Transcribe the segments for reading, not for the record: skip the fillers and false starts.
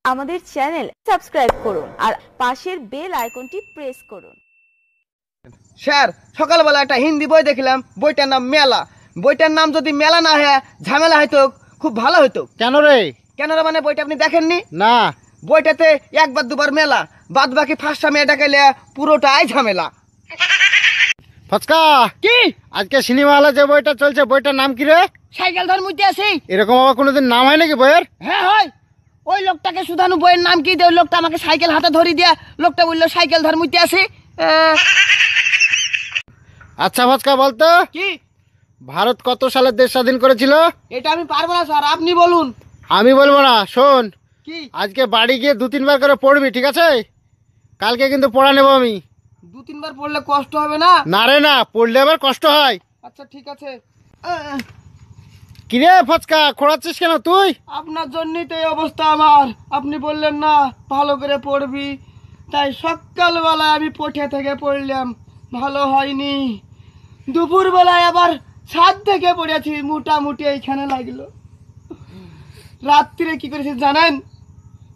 আমাদের channel subscribe করুন আর পাশের বেল আইকনটি প্রেস করুন। স্যার, সকালবেলা একটা হিন্দি বই দেখলাম, বইটার নাম মেলা। বইটার নাম যদি মেলা না হয় ঝামেলা হয়তো, খুব ভালো হতো। কেন রে? কেন রে মানে বইটা আপনি দেখেননি? না, বইটাতে একবার দুবার মেলা, বাদ বাকি ফার্স্ট মেয়েটা গেলে পুরোটাই ঝামেলা। ফচকা, কি আজকে সিনেমা হলে যে বইটা চলছে বইটার নাম কি রে? সাইকেল ধর মুইতে আসি। এরকম আবার কোনোদিন নাম হয় নাকি বইয়ের? হ্যাঁ হয়। ওই লোকটাকে শুধানু বইয়ের নাম কি, ওই লোকটা আমাকে সাইকেল হাতে ধরি দিয়া লোকটা বললো সাইকেল ধর মুইতে আসি। আচ্ছা ফচকা, বলতো কি ভারত কত সালে দেশ স্বাধীন করেছিল? এটা আমি পারবো না স্যার, আপনি বলুন। আমি বলবো না, শোন, কি আজকে বাড়ি গিয়ে 2-3 বার করে পড়বি, ঠিক আছে? কালকে কিন্তু পড়া নেবো আমি। 2-3 বার পড়লে কষ্ট হবে না? না রে না, পড়লে আবার কষ্ট হয়। আচ্ছা ঠিক আছে। কিরে ফচকা, খোঁড়াচ্ছিস কেন তুই? আপনার জন্যই তো এই অবস্থা আমার। আপনি বললেন না ভালো করে পড়বি, তাই সকালবেলায় আমি পড়ে থেকে পড়লাম, ভালো হয়নি। দুপুরবেলায় আবার ছাদ থেকে পড়েছি, মোটামুটি এইখানে লাগলো। রাত্রিরে কি করেছি জানেন?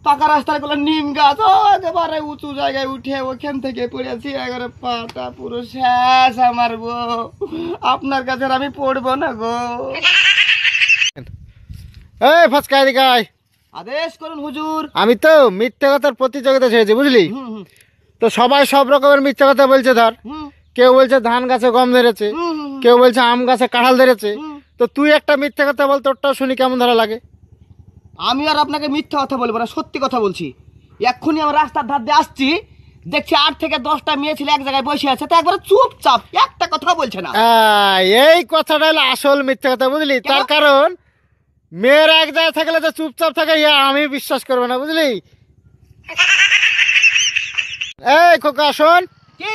পাকা রাস্তার গুলো নিম গাছ একেবারে উঁচু জায়গায় উঠে ওখান থেকে পড়েছি, একেবারে পাটা পুরো শেষ আমার গো। আপনার কাছে আর আমি পড়বো না গো। এই ফচকা, এদিকে আয়। আদেশ করুন হুজুর। আমি তো মিথ্যে কথার প্রতিযোগিতা ছেড়েছি, বুঝলি? হুম তো সবাই সব রকমের মিথ্যে কথা বলছে। ধর, হুম কেউ বলছে ধান গাছে গম ধরেছে, হুম কেউ বলছে আম গাছে কাঁঠাল ধরেছে। হুম। তো তুই একটা মিথ্যে কথা বল, তোরটাও শুনি কেমন ধরা লাগে। আমি আর আপনাকে মিথ্যা কথা বলবো না, সত্যি কথা বলছি। এক্ষুনি আমার রাস্তার ধার দিয়ে আসছি, দেখছি 8 থেকে 10টা মেয়ে ছিল এক জায়গায় বসে আছে, তো একবারে চুপচাপ একটা কথা বলছে না। এই কথাটা হলো আসল মিথ্যে কথা, বুঝলি? কেন? তার কারণ মেয়ের এক জায়গায় থাকলে যে চুপচাপ থাকে, আমি বিশ্বাস করবো না, বুঝলি? এই খোকা, শোন, কি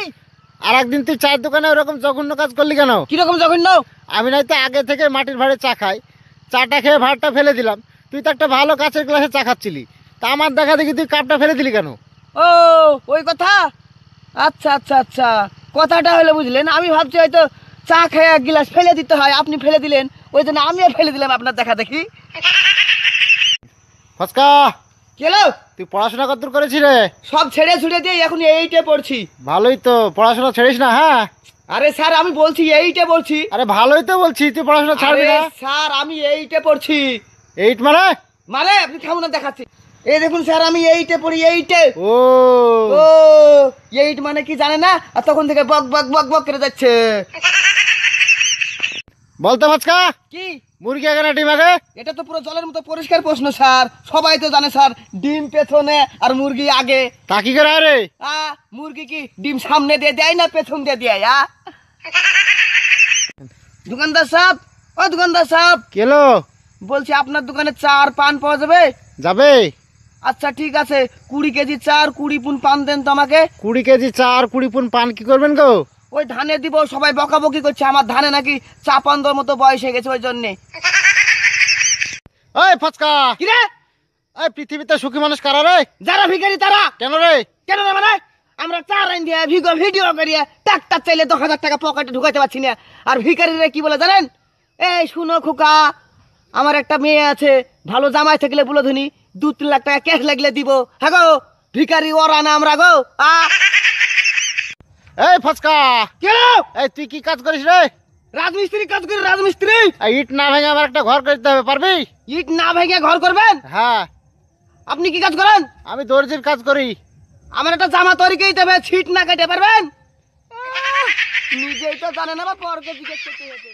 আর একদিন তুই চায়ের দোকানে ওরকম জঘন্য কাজ করলি কেন? কিরকম জঘন্য? আমি নয়তো আগে থেকে মাটির ভাঁড়ে চা খাই, চাটা খেয়ে ভাতটা ফেলে দিলাম, তুই তো একটা ভালো কাচের গ্লাসে চা খাচ্ছিলি, তা আমার দেখা দেখি তুই কাপটা ফেলে দিলি কেন? ও ওই কথা। আচ্ছা আচ্ছা আচ্ছা, কথাটা হলো বুঝলেন। আমি ভাবছি হয়তো চা খেয়ে এক গিলাস ফেলে দিতে হয়, আপনি ফেলে দিলেন, ওই জন্য আমিও ফেলে দিলাম আপনার দেখা দেখি। ফচকা, কেলো তুই পড়াশোনা কতদূর করেছিস রে? সব ছেড়ে ছুড়ে দিয়ে এখন এইটে পড়ছি। ভালোই তো, পড়াশোনা ছেড়িস না। হ্যাঁ, আরে স্যার আমি বলছি এইটে পড়ছি। আরে ভালোই তো বলছি, তুই পড়াশোনা ছাড়বি আরে না? স্যার আমি এইটে পড়ছি। 8 মানে? মানে আপনি থামুন না, দেখাচ্ছি। এই দেখুন স্যার, আমি এইটে পড়ি, এইটে। ও ও 8 মানে কি জানে না, আর তখন থেকে বক বক বক বক করে যাচ্ছে। বলতো ফচকা, কি মুরগি আগে না ডিম আগে? এটা তো পুরো জলের মতো পরিষ্কার প্রশ্ন স্যার, সবাই তো জানে স্যার। ডিম পেছনে আর মুরগি আগে। তা কি করে রে? মুরগি কি ডিম সামনে দিয়ে দেয় না পেছন দিয়ে দেয়? দোকানদার সাহেব, ও দোকানদার সাহেব, কেলো? বলছি আপনার দোকানে চা আর পান পাওয়া যাবে? যাবে। আচ্ছা ঠিক আছে, 20 কেজি চা আর 20 পুন পান দেন তো আমাকে। 20 কেজি চা আর 20 পুন পান কি করবেন গো? ওই ধানে দিব, সবাই বকাবকি করছে আমার ধানে নাকি চা পান দেওয়ার মতো বয়স হয়ে গেছে, ওই জন্যে। ওই ফচকা, কি রে? এই পৃথিবীতে সুখী মানুষ কারা রে? যারা ভিখারি তারা। কেন রে? কেন রে মানে? আমরা চা রাইন দিয়ে ভিডিও করিয়া টাকা চাইলে 10,000 টাকা পকেটে ঢুকাইতে পারছি না। আর ভিখারিরা কি বলে জানেন? এই শুনো খোকা, আমার একটা মেয়ে আছে, ভালো জামাই থাকলে বলে ধনি 2-3 লাখ টাকা ক্যাশ লাগলে দিব। হ্যাঁ গো, ভিখারি ওরা না আমরা গো। এই ফচকা, কেন? এই তুই কি কাজ করিস রে? রাজমিস্ত্রি কাজ করি, রাজমিস্ত্রি। এই ইট না ভেঙে আমার একটা ঘর করতে হবে, পারবি? ইট না ভেঙে ঘর করবেন? হ্যাঁ। আপনি কি কাজ করেন? আমি দর্জির কাজ করি। আমার একটা জামা তৈরি করতে হবে, ছিট না কেটে পারবেন? নিজেই তো জানেন, আবার পরকে জিজ্ঞেস করতে হয়েছে।